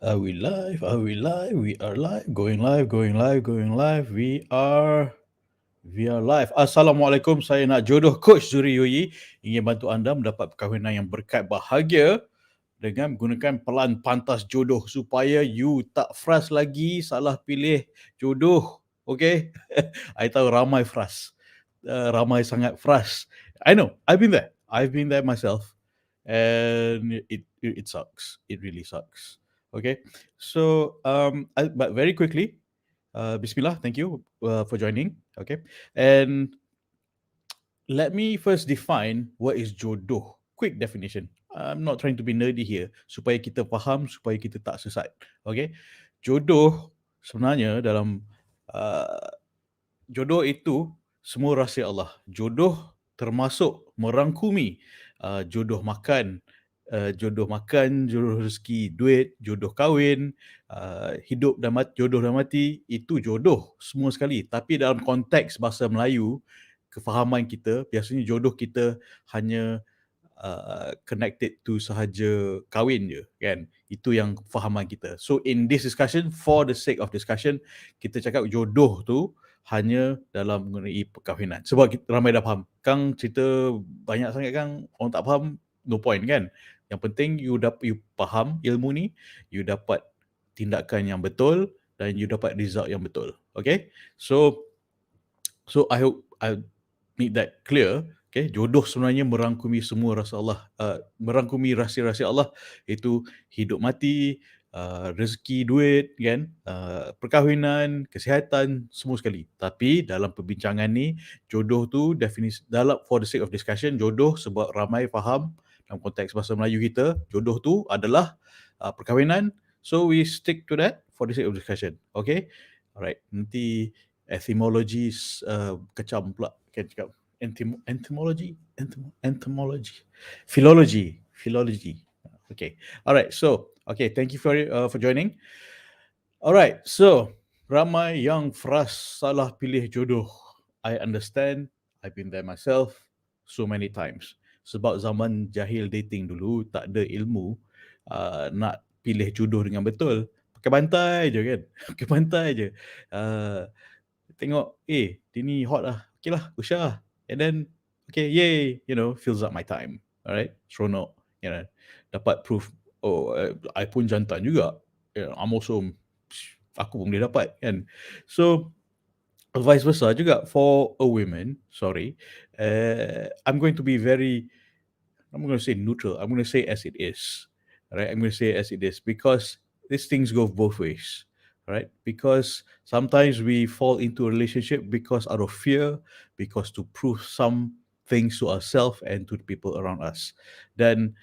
Are we live? Are we live? We are live. Going live, going live, going live. We are live. Assalamualaikum. Saya NakJodoh Coach Zuhri ingin bantu anda mendapat perkahwinan yang berkat bahagia dengan menggunakan pelan pantas jodoh supaya you tak frust lagi salah pilih jodoh. Okay? I tahu ramai frust. Ramai sangat frust. I know. I've been there. I've been there myself. And it sucks. It really sucks. Okay? So, but very quickly, Bismillah, thank you for joining. Okay? And let me first define what is jodoh. Quick definition. I'm not trying to be nerdy here. Supaya kita faham, supaya kita tak sesat. Okay? Jodoh sebenarnya dalam jodoh itu semua rahsia Allah. Jodoh termasuk merangkumi jodoh makan, jodoh rezeki, duit, jodoh kahwin, hidup dan mati, jodoh dan mati, itu jodoh semua sekali. Tapi dalam konteks bahasa Melayu, kefahaman kita, biasanya jodoh kita hanya connected to sahaja kahwin je, kan? Itu yang fahaman kita. So in this discussion, for the sake of discussion, kita cakap jodoh tu hanya dalam mengenai perkahwinan. Sebab ramai dah faham. Kang cerita banyak sangat kan, orang tak faham, no point kan. Yang penting you faham ilmu ni, you dapat tindakan yang betul dan you dapat result yang betul. Okay? So I hope I make that clear. Okay, jodoh sebenarnya merangkumi semua rahsia Allah, merangkumi rahsia-rahsia Allah, itu hidup mati, rezeki, duit, kan, perkahwinan, kesihatan, semua sekali. Tapi dalam perbincangan ni, jodoh tu definisi dalam for the sake of discussion, jodoh sebab ramai faham dalam konteks bahasa Melayu kita, jodoh tu adalah perkahwinan. So we stick to that for the sake of discussion. Okay, alright. Nanti etymology kecam pula kan cakap. Entomology, philology. Okay, all right. So, okay, thank you for joining. All right, so ramai yang frust salah pilih jodoh. I understand. I've been there myself so many times. Sebab zaman jahil dating dulu tak ada ilmu nak pilih jodoh dengan betul. Pakai bantai je kan. Pakai bantai je. Tengok, dia ni hot lah. Okay lah, usah lah. And then, okay, yay, fills up my time. Alright, seronok. Dapat proof, I pun jantan juga. I'm also, aku pun boleh dapat kan. So, vice versa juga for a woman, sorry. I'm going to be I'm going to say neutral. I'm going to say as it is. Alright, I'm going to say as it is because these things go both ways. Right? Because sometimes we fall into a relationship because out of fear, because to prove some things to ourselves and to the people around us. Then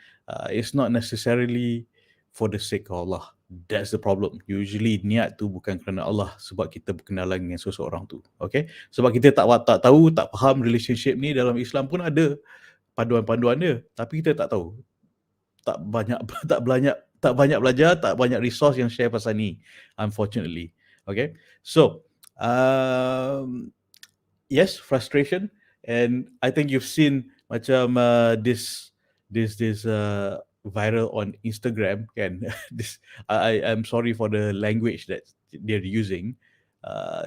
it's not necessarily for the sake of Allah. That's the problem. Usually niat tu bukan kerana Allah sebab kita berkenalan dengan seseorang tu. Okay? Sebab kita tak tahu, tak faham relationship ni dalam Islam pun ada panduan-panduan dia. Tapi kita tak tahu. Tak banyak belajar, tak banyak resource yang share pasal ni, unfortunately. Okay, so yes, frustration, and I think you've seen macam this viral on Instagram, kan? I'm sorry for the language that they're using.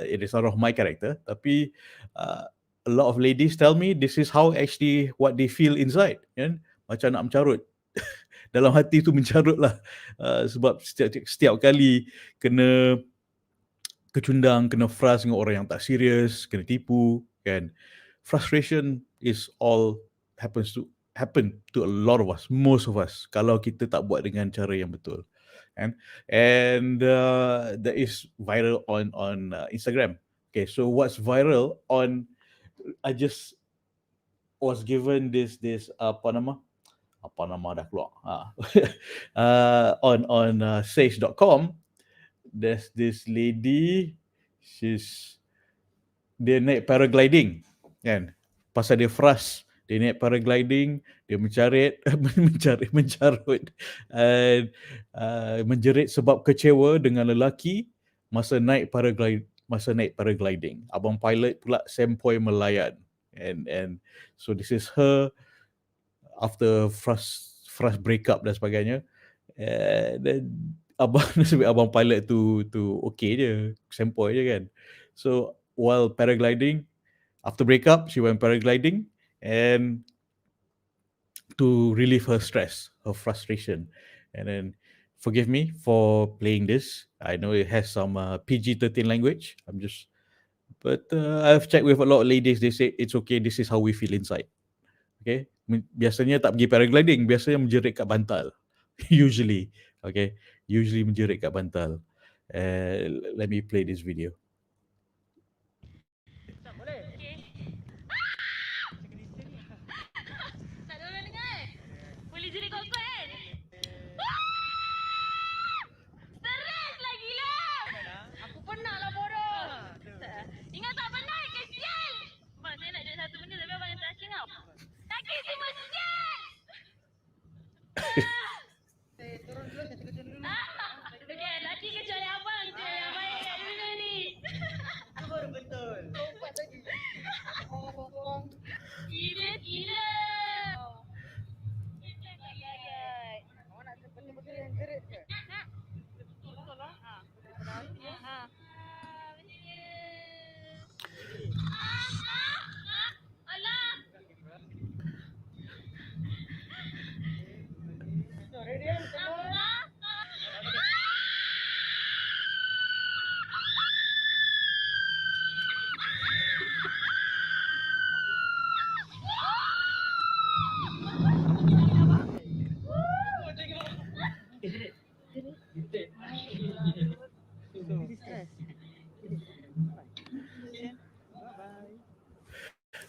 It is not of my character, tapi a lot of ladies tell me this is how actually what they feel inside, kan? Macam nak mencarut. Dalam hati tu mencarut lah. Sebab setiap kali kena kecundang, kena frust dengan orang yang tak serius, kena tipu, kan. Frustration is all happen to a lot of us, most of us, kalau kita tak buat dengan cara yang betul. And that is viral on Instagram. Okay, so what's viral on, I just was given this apa nama dah keluar. On sage.com, there's this lady, dia naik paragliding, kan? Pasal dia frust, dia naik paragliding, dia mencarut, and menjerit sebab kecewa dengan lelaki masa naik paragliding. Abang pilot pula sempoi melayan, and so this is her after frust breakup dan sebagainya. Then abang nasib baik abang pilot tu okay je, sempoi je kan. So while paragliding, after breakup, she went paragliding and to relieve her stress, her frustration. And then forgive me for playing this. I know it has some PG-13 language. But I've checked with a lot of ladies. They say it's okay. This is how we feel inside. Okay. Biasanya tak pergi paragliding. Biasanya menjerit kat bantal. Usually. Okay. Usually menjerit kat bantal. Let me play this video.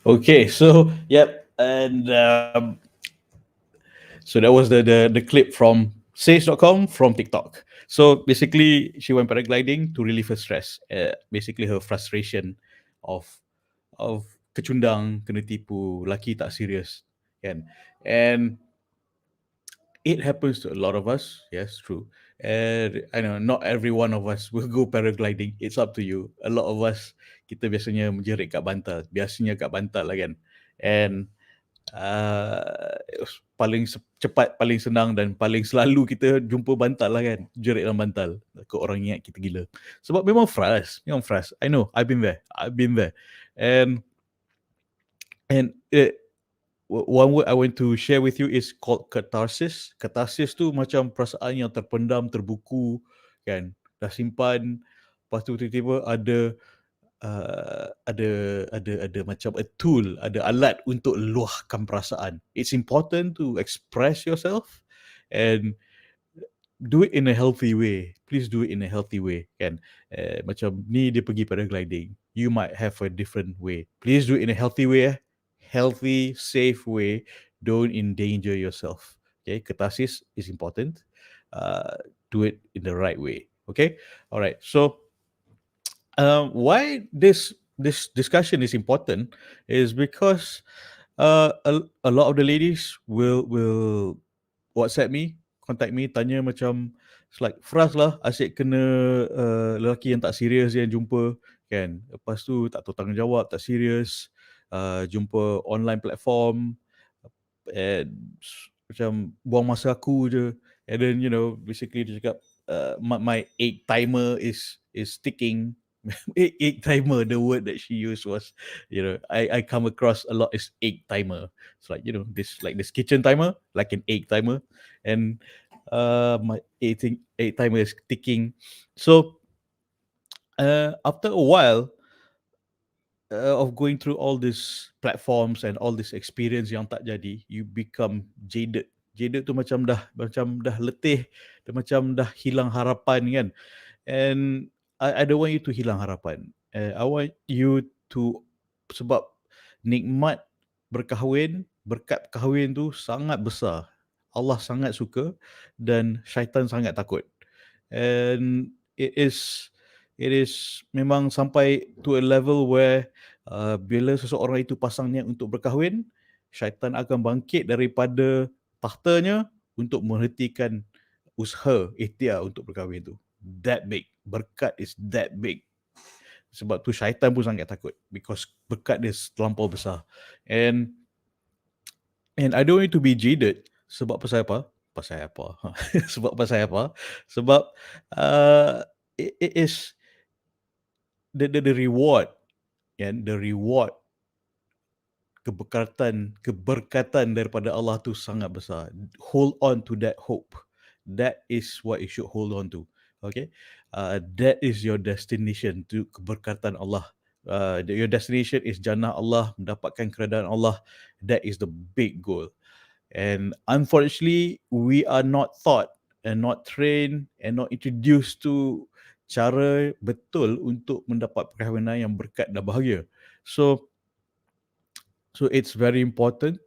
Okay, so yep, and so that was the clip from sage.com from TikTok. So basically, she went paragliding to relieve her stress. Basically, her frustration of kecundang, kena tipu, laki tak serius, kan? And it happens to a lot of us. Yes, true. And I know not every one of us will go paragliding. It's up to you. A lot of us, kita biasanya menjerit kat bantal. Biasanya kat bantal lah kan. And paling cepat, paling senang dan paling selalu kita jumpa bantal lah kan. Jerit dalam bantal. Takut orang ingat kita gila. Sebab memang frust. I know, I've been there. And one word I want to share with you is called catharsis. Catharsis tu macam perasaan yang terpendam, terbuku, kan? Dah simpan, lepas tu tiba-tiba ada macam a tool, ada alat untuk luahkan perasaan. It's important to express yourself and do it in a healthy way. Please do it in a healthy way, kan? Macam ni dia pergi paragliding. You might have a different way. Please do it in a healthy way. Healthy, safe way. Don't endanger yourself. Okay, catharsis is important. Do it in the right way. Okay, all right. So, why this discussion is important is because a lot of the ladies will WhatsApp me, contact me, tanya macam it's like frust lah, asyik kena lelaki yang tak serius yang jumpa kan. Lepas tu tak tahu tanggungjawab, tak serius, jumpa online platform and macam buang masa aku je. And then basically dia cakap my egg timer is ticking. Egg timer, the word that she used was, I come across a lot is egg timer. It's like, this kitchen timer, like an egg timer. And my egg timer is ticking. So after a while of going through all these platforms and all this experience yang tak jadi, you become jaded. Jaded tu macam dah letih, macam dah hilang harapan kan. And I don't want you to hilang harapan. I want you to, sebab nikmat berkahwin, berkat kahwin tu sangat besar. Allah sangat suka dan syaitan sangat takut. And it is memang sampai to a level where bila seseorang itu pasang niat untuk berkahwin, syaitan akan bangkit daripada tahtanya untuk menghentikan usaha ikhtiar untuk berkahwin tu. That big. Berkat is that big. Sebab tu syaitan pun sangat takut because berkat dia terlampau besar. And I don't want you to be jaded sebab pasal apa? pasal apa? Sebab pasal apa? Sebab it is the reward, kan? The reward, keberkatan daripada Allah tu sangat besar. Hold on to that hope. That is what you should hold on to. Okay, that is your destination, to keberkatan Allah. Your destination is jannah Allah, mendapatkan keredaan Allah. That is the big goal. And unfortunately, we are not taught and not trained and not introduced to cara betul untuk mendapat perkahwinan yang berkat dan bahagia. So it's very important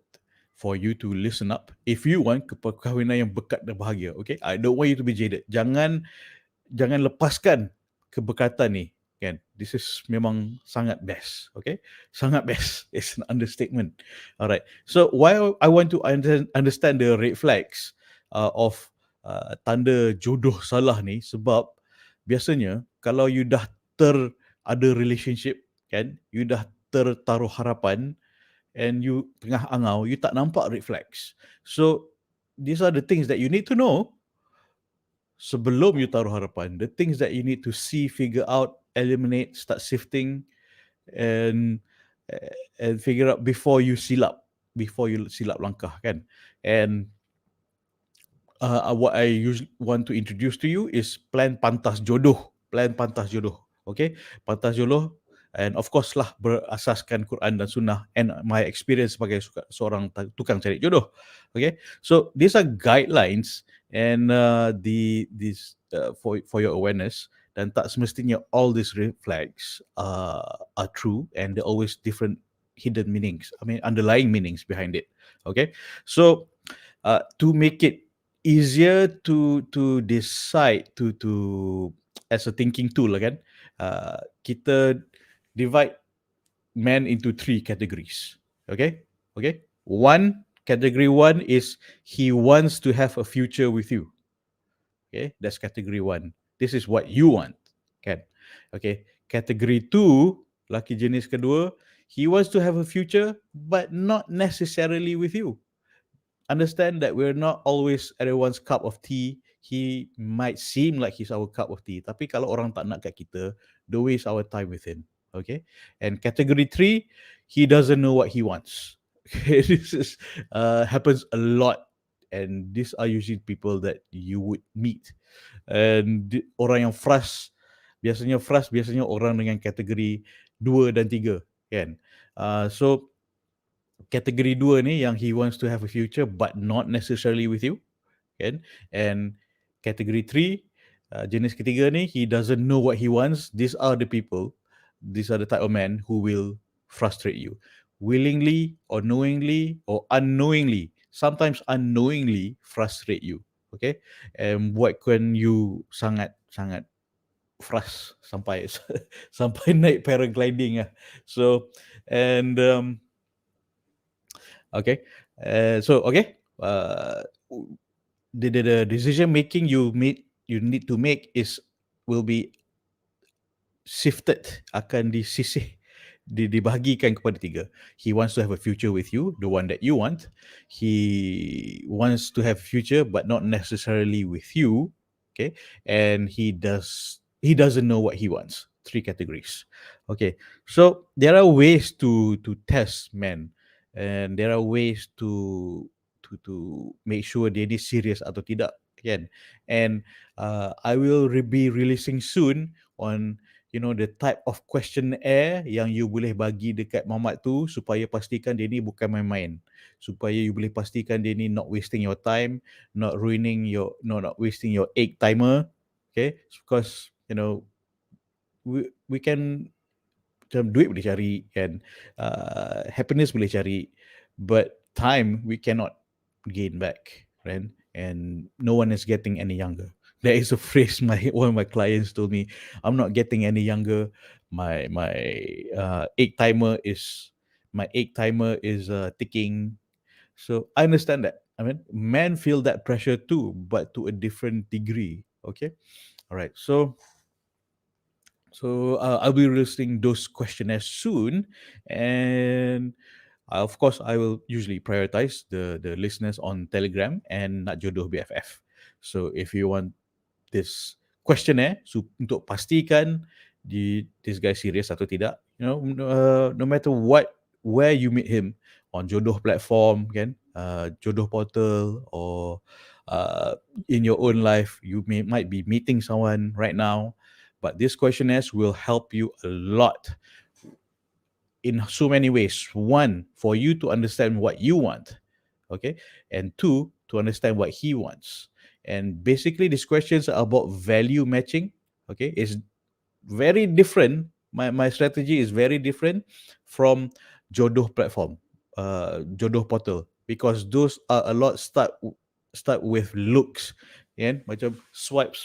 for you to listen up if you want perkahwinan yang berkat dan bahagia. Okay, I don't want you to be jaded. Jangan lepaskan keberkatan ni, kan? This is memang sangat best. Okay, sangat best. It's an understatement. Alright, so why I want to understand the red flags of tanda jodoh salah ni, sebab biasanya kalau you dah ada relationship, kan, you dah tertaruh harapan and you tengah angau, you tak nampak red flags. So these are the things that you need to know sebelum you taruh harapan. The things that you need to see, figure out, eliminate, start sifting, and figure out before you silap langkah, kan. And what I usually want to introduce to you is plan pantas jodoh. Okay, pantas jodoh. And of course lah, berasaskan Quran dan Sunnah and my experience sebagai seorang tukang cari jodoh. Okay, so these are guidelines and for your awareness, dan tak semestinya all these red flags are true, and there are always different hidden meanings. I mean, underlying meanings behind it. Okay, so to make it easier to decide to as a thinking tool, kan, kita divide men into 3 categories. Okay? Category 1 is he wants to have a future with you. Okay? That's category 1. This is what you want. Kan? Okay. Category 2, laki jenis kedua, he wants to have a future but not necessarily with you. Understand that we're not always everyone's cup of tea. He might seem like he's our cup of tea, tapi kalau orang tak nak kat kita, don't waste our time with him. Okay. And category 3, he doesn't know what he wants. Okay, this is happens a lot, and these are usually people that you would meet. And orang yang biasanya orang dengan kategori 2 dan 3, kan. So kategori 2 ni yang he wants to have a future but not necessarily with you, kan. And kategori 3, jenis ketiga ni, he doesn't know what he wants. These are the type of men who will frustrate you willingly or knowingly or unknowingly, sometimes unknowingly frustrate you. Okay, and buatkan you sangat sampai sampai naik paragliding lah. So and okay, the decision making you need to make will be shifted, akan dibahagikan kepada 3. He wants to have a future with you, the one that you want. He wants to have future but not necessarily with you. Okay, and he doesn't know what he wants. 3 categories. Okay, so there are ways to test men, and there are ways to make sure dia ni serious atau tidak, kan. And I will be releasing soon on the type of questionnaire yang you boleh bagi dekat Muhammad tu, supaya pastikan dia ni bukan main-main, supaya you boleh pastikan dia ni not wasting your time, not wasting your egg timer. Okay, because we can, macam duit boleh cari, kan, happiness boleh cari, but time we cannot gain back, right? And no one is getting any younger. There is a phrase one of my clients told me, I'm not getting any younger. My egg timer is ticking. So I understand that. I mean, men feel that pressure too, but to a different degree. Okay, all right. So I'll be releasing those questionnaires soon, and Of course, I will usually prioritize the listeners on Telegram and NakJodoh BFF. So if you want this questionnaire untuk pastikan this guy serious atau tidak, no matter where you meet him on Jodoh platform, kan, Jodoh portal, or in your own life, you might be meeting someone right now, but these questionnaires will help you a lot in so many ways. One, for you to understand what you want, okay, and two, to understand what he wants. And basically, these questions are about value matching. Okay, it's very different. My strategy is very different from Jodoh platform, Jodoh portal, because those are a lot start with looks, kan? Macam swipe,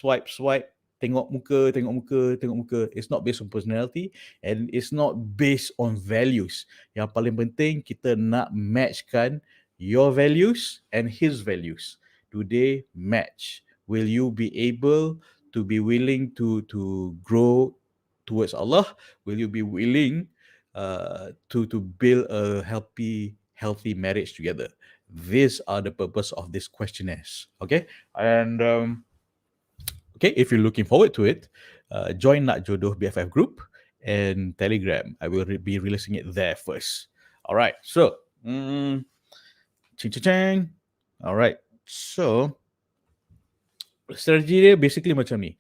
tengok muka, tengok muka, tengok muka. It's not based on personality and it's not based on values. Yang paling penting kita nak matchkan your values and his values. Do they match? Will you be able to be willing to grow towards Allah? Will you be willing to build a healthy marriage together? These are the purpose of this questionnaires. Okay, and okay, if you're looking forward to it, join NakJodoh BFF Group and Telegram. I will be releasing it there first. All right, so ching. All right, so strategi dia basically macam ni.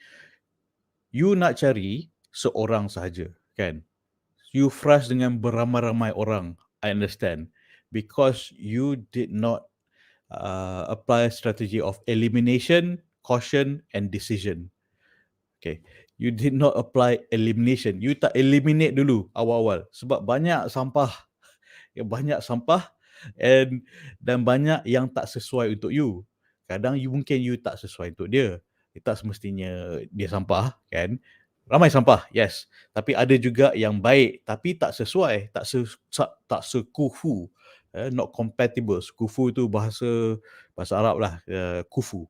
You nak cari seorang sahaja, kan? You frust dengan beramai-ramai orang, I understand, because you did not apply strategy of elimination, caution, and decision. Okay, you did not apply elimination. You tak eliminate dulu awal-awal sebab banyak sampah, dan banyak yang tak sesuai untuk you. Kadang mungkin you tak sesuai untuk dia. Tak semestinya dia sampah, kan? Ramai sampah, yes. Tapi ada juga yang baik tapi tak sesuai, tak sekufu, not compatible. Kufu tu bahasa Arab lah, kufu.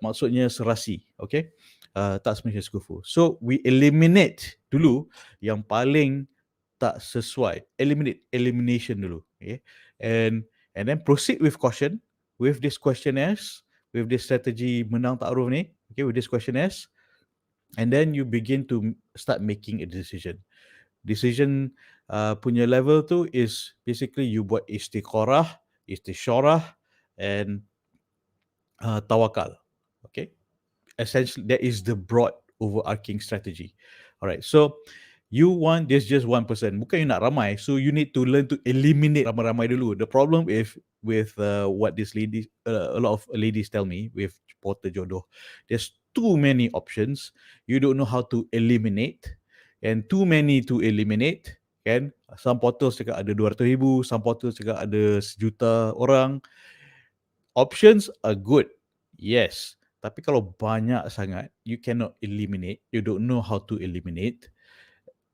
Maksudnya serasi, okay? Tak semestinya sekufu. So we eliminate dulu yang paling tak sesuai. Elimination dulu, okay? And then proceed with caution with this questionnaires, with this strategy menang takruf ni, okay, with this questionnaires. And then you begin to start making a decision. Decision punya level tu is basically you buat istisyarah, and tawakal. Okay, essentially that is the broad overarching strategy. Alright, so you want this just one person. Bukan you nak ramai, so you need to learn to eliminate ramai-ramai dulu. The problem is with what this lady, a lot of ladies tell me with portal jodoh, there's too many options. You don't know how to eliminate, and too many to eliminate, kan? Some portals cakap ada 200,000, some portals cakap ada 1,000,000 orang. Options are good, yes. Tapi kalau banyak sangat, you cannot eliminate. You don't know how to eliminate.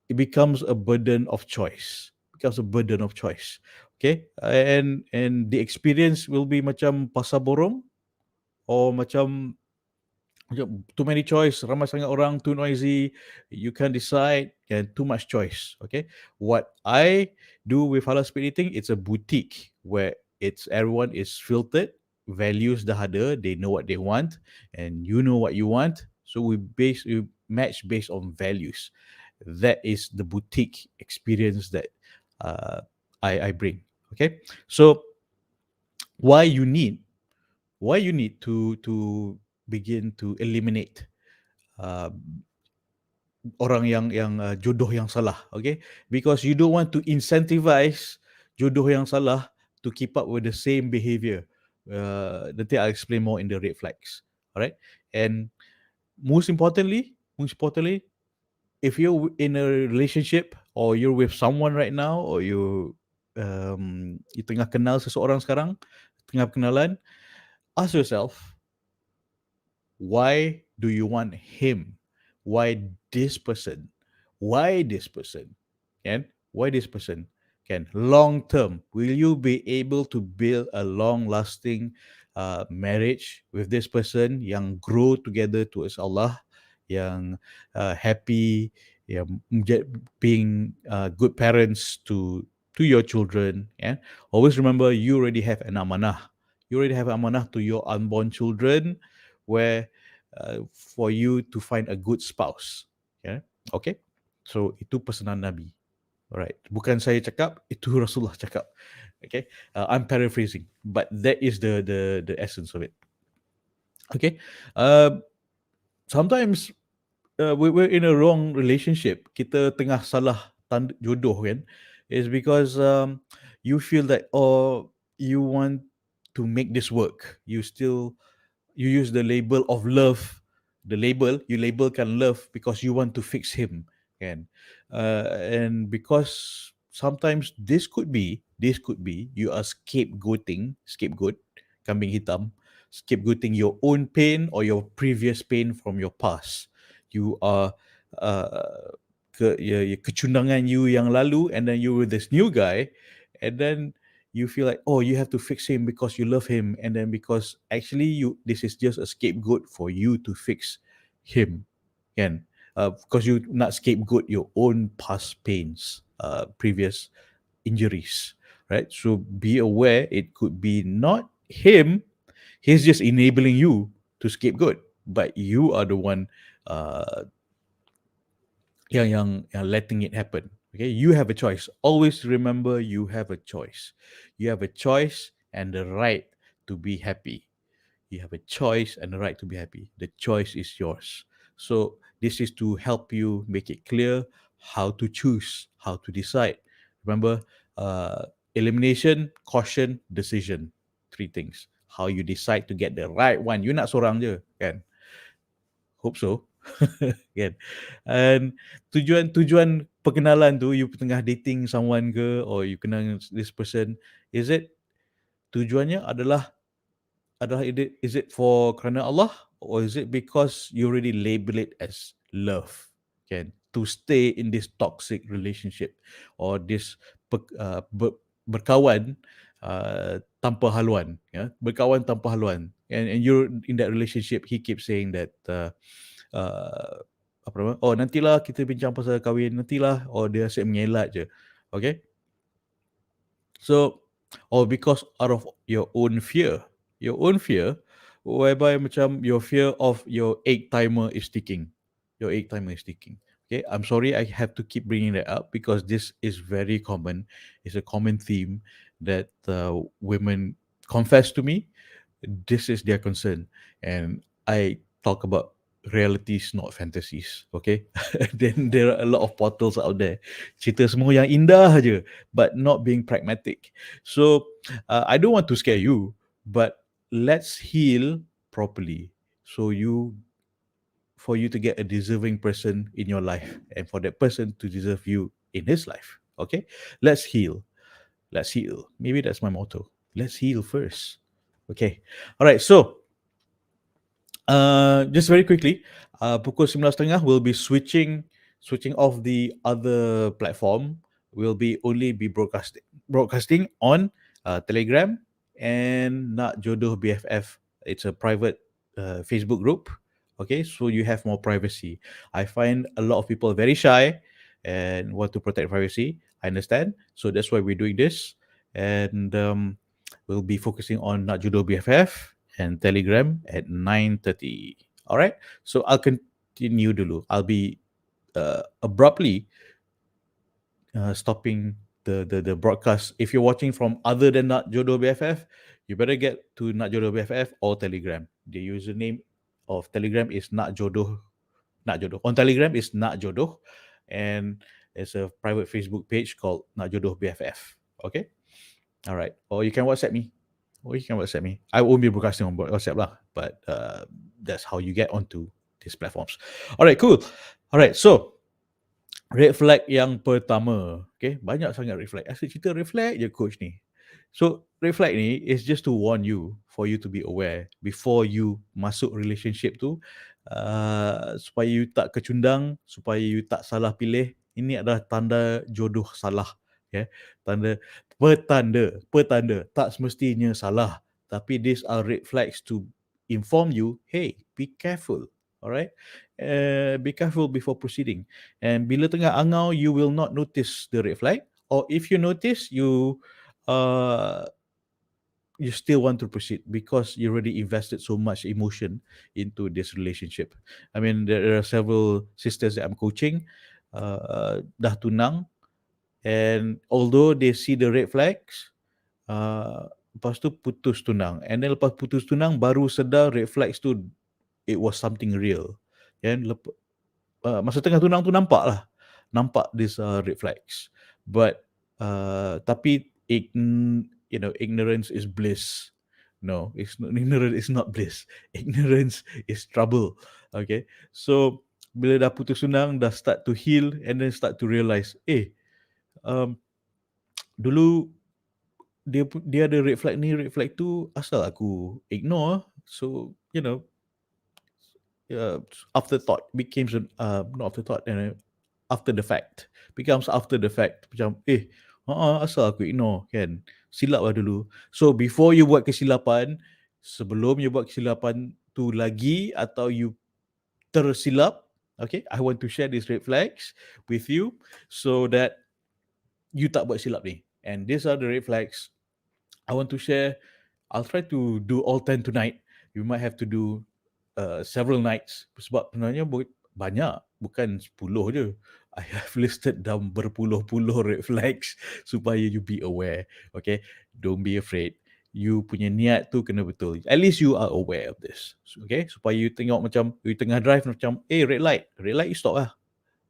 It becomes a burden of choice. Okay, and the experience will be macam pasar borong, or macam too many choice, ramai sangat orang, too noisy, you can't decide, and too much choice. Okay, what I do with halal speed eating, it's a boutique where everyone is filtered, values dah ada, they know what they want, and you know what you want, so we match based on values. That is the boutique experience that I bring. Okay, so why you need to begin to eliminate orang yang jodoh yang salah, okay? Because you don't want to incentivize jodoh yang salah to keep up with the same behavior. Nanti I'll explain more in the red flags. Alright, and most importantly, if you're in a relationship or you're with someone right now, or you tengah kenal seseorang sekarang, tengah kenalan, ask yourself, why do you want him? Why this person? Why this person? Kan? Why this person? Kan? Long term, will you be able to build a long-lasting marriage with this person yang grow together towards Allah, yang happy, yang being good parents to to your children. Yeah, always remember you already have an amanah. You already have an amanah to your unborn children, where for you to find a good spouse. Yeah, okay. So itu pesanan Nabi. Alright, bukan saya cakap, itu Rasulullah cakap. Okay, I'm paraphrasing, but that is the essence of it. Okay, sometimes we're in a wrong relationship. Kita tengah salah tanda jodoh kan, is because you feel that, oh, you want to make this work. You use the label of love. You labelkan love because you want to fix him, kan? And because sometimes this could be you are scapegoat, kambing hitam, scapegoating your own pain or your previous pain from your past. You are kecundangan you yang lalu, and then you with this new guy, and then you feel like, oh, you have to fix him because you love him, and then because actually this is just a scapegoat for you to fix him, kan? Because you not scapegoat your own past pains, previous injuries, right? So be aware, it could be not him. He's just enabling you to scapegoat, but you are the one uh, yang letting it happen. Okay, you have a choice. Always remember, you have a choice. You have a choice and the right to be happy. You have a choice and the right to be happy. The choice is yours. So this is to help you make it clear how to choose, how to decide. Remember, elimination, caution, decision. Three things. How you decide to get the right one. You nak seorang je, kan? Hope so. Kan? And tujuan perkenalan tu, you tengah dating someone ke, or you kenal this person, is it tujuannya adalah is it for kerana Allah, or is it because you already label it as love, kan? To stay in this toxic relationship, or this berkawan tanpa haluan, ya, berkawan tanpa haluan, and you're in that relationship. He keeps saying that apa nama, oh, nantilah kita bincang pasal kahwin, nantilah, or dia asyik mengelak je. Okay, so, or because out of your own fear, whereby macam your fear of your egg timer is ticking. Okay, I'm sorry I have to keep bringing that up because this is very common. It's a common theme that women confess to me. This is their concern, and I talk about realities, not fantasies. Okay, then there are a lot of portals out there, cerita semua yang indah aja, but not being pragmatic. So I don't want to scare you, but let's heal properly, so for you to get a deserving person in your life, and for that person to deserve you in his life. Okay, let's heal. Maybe that's my motto. Let's heal first. Okay. All right. So, just very quickly, pukul 11.30 we'll be switching off the other platform. We'll be only be broadcasting on Telegram and NakJodoh BFF. It's a private Facebook group. Okay, so you have more privacy. I find a lot of people very shy and want to protect privacy. I understand. So that's why we're doing this. And we'll be focusing on NakJodoh BFF and Telegram at 9:30. All right. So I'll continue dulu. I'll be abruptly stopping the broadcast. If you're watching from other than NakJodoh BFF, you better get to NakJodoh BFF or Telegram. The username of Telegram is NakJodoh. On Telegram is NakJodoh, and there's a private Facebook page called NakJodoh BFF. Okay. All right. Or you can WhatsApp me. I won't be broadcasting on WhatsApp lah, but that's how you get onto these platforms. All right, cool. All right, so red flag yang pertama. Okay, banyak sangat red flag. Asyik cerita red flag je coach ni. So red flag ni is just to warn you, for you to be aware before you masuk relationship tu, supaya you tak kecundang, supaya you tak salah pilih. Ini adalah tanda jodoh salah. Okay, petanda tak semestinya salah, tapi these are red flags to inform you, hey, be careful. Alright, be careful before proceeding. And bila tengah angau, you will not notice the red flag. or if you notice uh, you still want to proceed because you already invested so much emotion into this relationship. I mean, there are several sisters that I'm coaching, dah tunang, and although they see the red flags, lepas tu putus tunang. And then lepas putus tunang, baru sedar red flags tu, it was something real. Kan? Masa tengah tunang tu nampak this red flags. But tapi ignorance is bliss. No, ignorance is not bliss. Ignorance is trouble. Okay, so bila dah putus tunang, dah start to heal, and then start to realize, um, dulu dia ada red flag ni, red flag tu, asal aku ignore. So afterthought becomes not afterthought, after the fact, becomes after the fact, macam asal aku ignore, kan, silap lah dulu. So before you buat kesilapan, sebelum you buat kesilapan tu lagi, atau you tersilap, okay, I want to share these red flags with you so that you tak buat silap ni. And these are the red flags I want to share. I'll try to do all 10 tonight. You might have to do several nights, sebab sebenarnya banyak, bukan 10 je. I have listed down berpuluh-puluh red flags supaya you be aware. Okay, don't be afraid. You punya niat tu kena betul. At least you are aware of this. Okay, supaya you tengok macam you tengah drive macam red light you stop lah,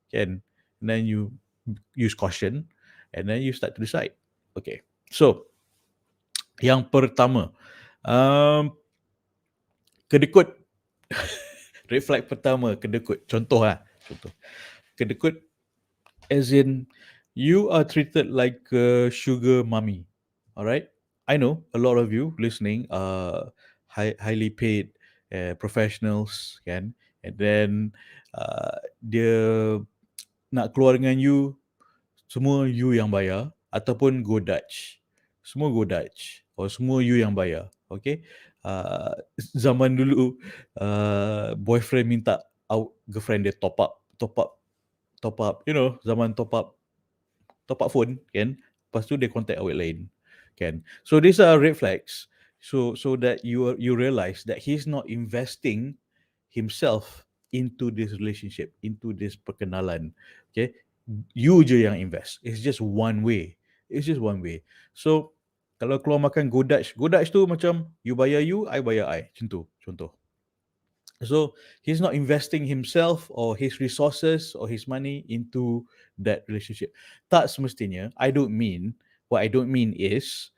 kan. And then you use caution, and then you start to decide. Okay, so yang pertama, kedekut. Red flag pertama, kedekut. Contoh. Kedekut as in you are treated like a sugar mommy. Alright? I know a lot of you listening are highly paid professionals, kan? And then dia nak keluar dengan you, semua you yang bayar, ataupun go Dutch. Semua go Dutch. Or semua you yang bayar. Okay? Zaman dulu, boyfriend minta girlfriend dia top up, zaman top up phone, kan? Lepas tu dia contact awak lain, kan? So these are red flags. So that you realize that he's not investing himself into this relationship, into this perkenalan. Okay, you je yang invest. It's just one way. So kalau keluar makan go Dutch tu macam you bayar you, I bayar I. Macam tu, contoh. So he's not investing himself or his resources or his money into that relationship. Tak semestinya. What I don't mean is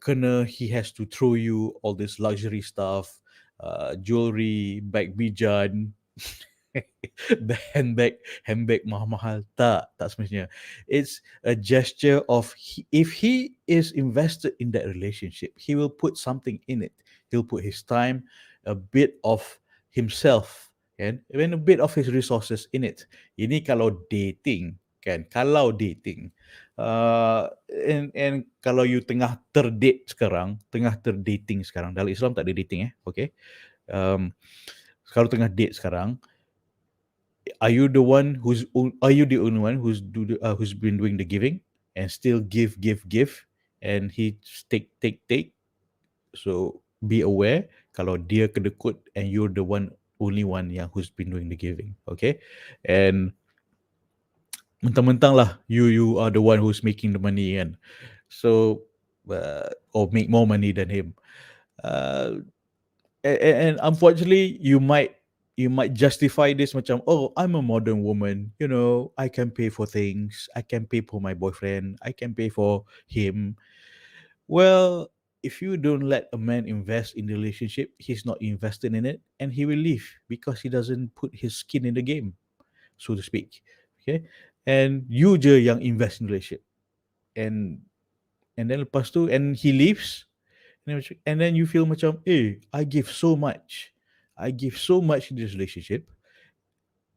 kena he has to throw you all this luxury stuff, jewelry, bag bijan, the handbag mahal-mahal. Tak semestinya. It's a gesture of if he is invested in that relationship, he will put something in it. He'll put his time, a bit of himself, kan, and a bit of his resources in it. Ini kalau dating, kan, and kalau you tengah terdating sekarang, dalam Islam tak ada dating, okay. Kalau tengah date sekarang, are you the only one who's been doing the giving and still give, and he take? So be aware kalau dia kedekut and you're the only one yang who's been doing the giving, okay? And mentang-mentang lah you are the one who's making the money, kan? So or make more money than him. And unfortunately, you might justify this macam, I'm a modern woman, I can pay for things, I can pay for my boyfriend, I can pay for him. Well, if you don't let a man invest in the relationship, he's not invested in it, and he will leave because he doesn't put his skin in the game, so to speak. Okay, and you je yang invest in the relationship, and then lepas tu, and he leaves, and then you feel macam, I give so much in this relationship,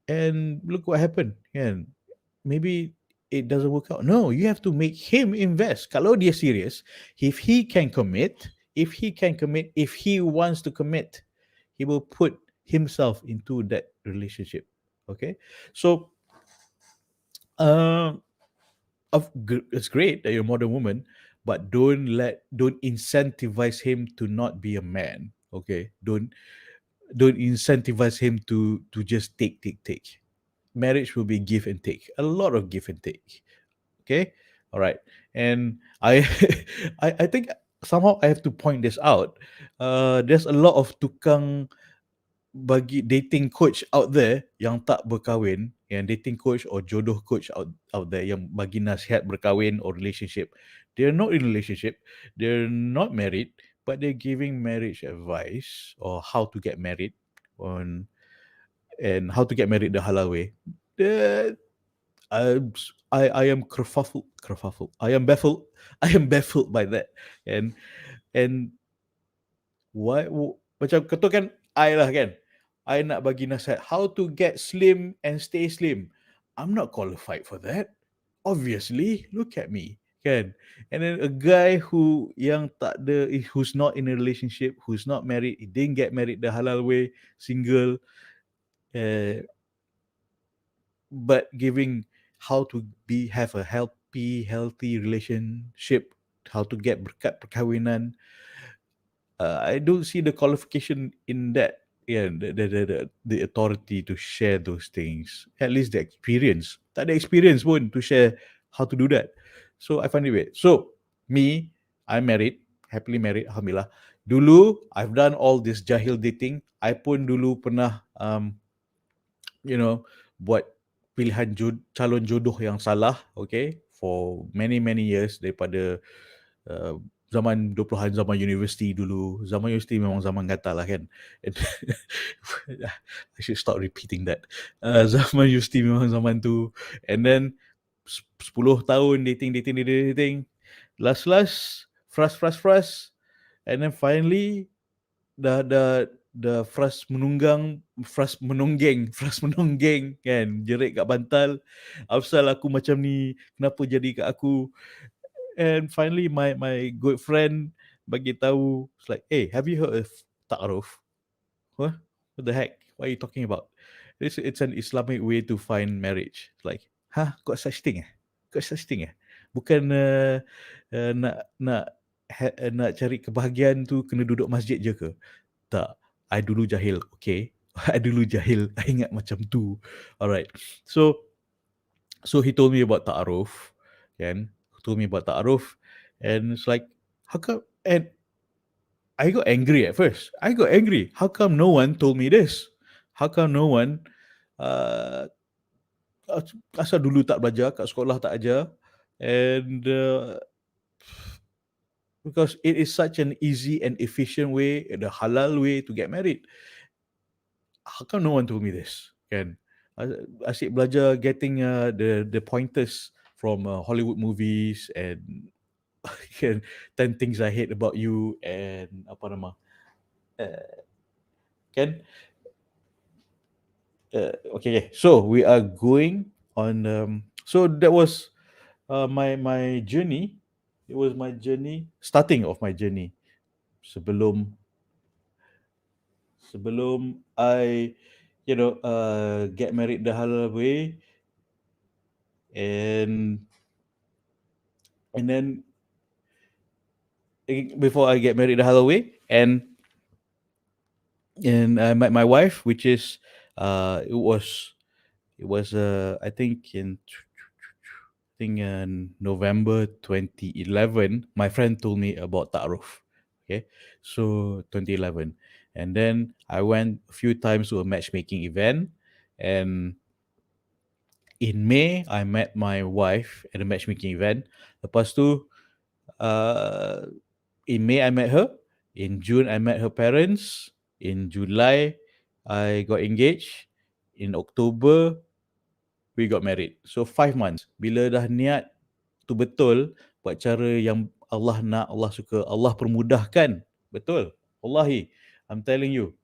and look what happened, kan? Maybe it doesn't work out. No, you have to make him invest. Kalau dia serious, if he wants to commit, he will put himself into that relationship. Okay, so It's great that you're a modern woman, but don't incentivize him to not be a man. Okay, don't incentivize him to just take. Marriage will be give and take, a lot of give and take. Okay, all right. And I I think somehow I have to point this out. There's a lot of tukang bagi dating coach out there yang tak berkahwin, yang dating coach or jodoh coach out there yang bagi nasihat berkahwin or relationship. They're not in a relationship, they're not married, but they're giving marriage advice or how to get married on and how to get married the halal way. The I am kerfuffled. I am baffled. I am baffled by that. And why macam kau tahu kan, I lah kan, I nak bagi nasihat how to get slim and stay slim. I'm not qualified for that. Obviously, look at me, kan. And then a guy who's not in a relationship, who's not married, he didn't get married the halal way, single, uh, but giving how to have a healthy relationship, how to get berkat perkahwinan. I don't see the qualification in that. Yeah, the authority to share those things. At least the experience. Tak ada experience pun to share how to do that. So I find it weird. So me, I'm married, happily married, alhamdulillah. Dulu I've done all this jahil dating. I pun dulu pernah buat pilihan calon jodoh yang salah, okay, for many years daripada zaman 20-an, zaman universiti dulu. Zaman universiti memang zaman gatal lah kan. I should stop repeating that. Zaman universiti memang zaman tu. And then 10 tahun dating. Last, frust. And then finally, dah frust menonggeng kan, jerit kat bantal. Apasal aku macam ni, kenapa jadi kat aku. And finally my good friend bagi tahu, it's like, hey, have you heard of ta'aruf? What the heck, what are you talking about? It's an Islamic way to find marriage. It's like, got such thing bukan nak cari kebahagiaan tu kena duduk masjid je ke? Tak, I dulu jahil, okay. I dulu jahil, I ingat macam tu. Alright, so he told me about ta'aruf, kan? Told me about ta'aruf, and it's like, how come? And I got angry at first. How come no one told me this? How come no one asal dulu tak belajar, kat sekolah tak ajar? And because it is such an easy and efficient way, the halal way to get married. How come no one told me this? Kan? Asyik belajar getting the pointers from Hollywood movies and 10 things I hate about you and apa nama. Kan? Okay. So we are going on. So that was my journey. It was my journey, starting of my journey. Sebelum I, get married the halal way, and then before I get married the halal way, and I met my wife, which is it was I think in November 2011, my friend told me about ta'aruf. Okay, so 2011, and then I went a few times to a matchmaking event, and in May I met my wife at a matchmaking event. Lepas tu, in May I met her. In June I met her parents. In July I got engaged. In October we got married. So 5 months. Bila dah niat tu betul, buat cara yang Allah nak, Allah suka, Allah permudahkan. Betul. Wallahi, I'm telling you,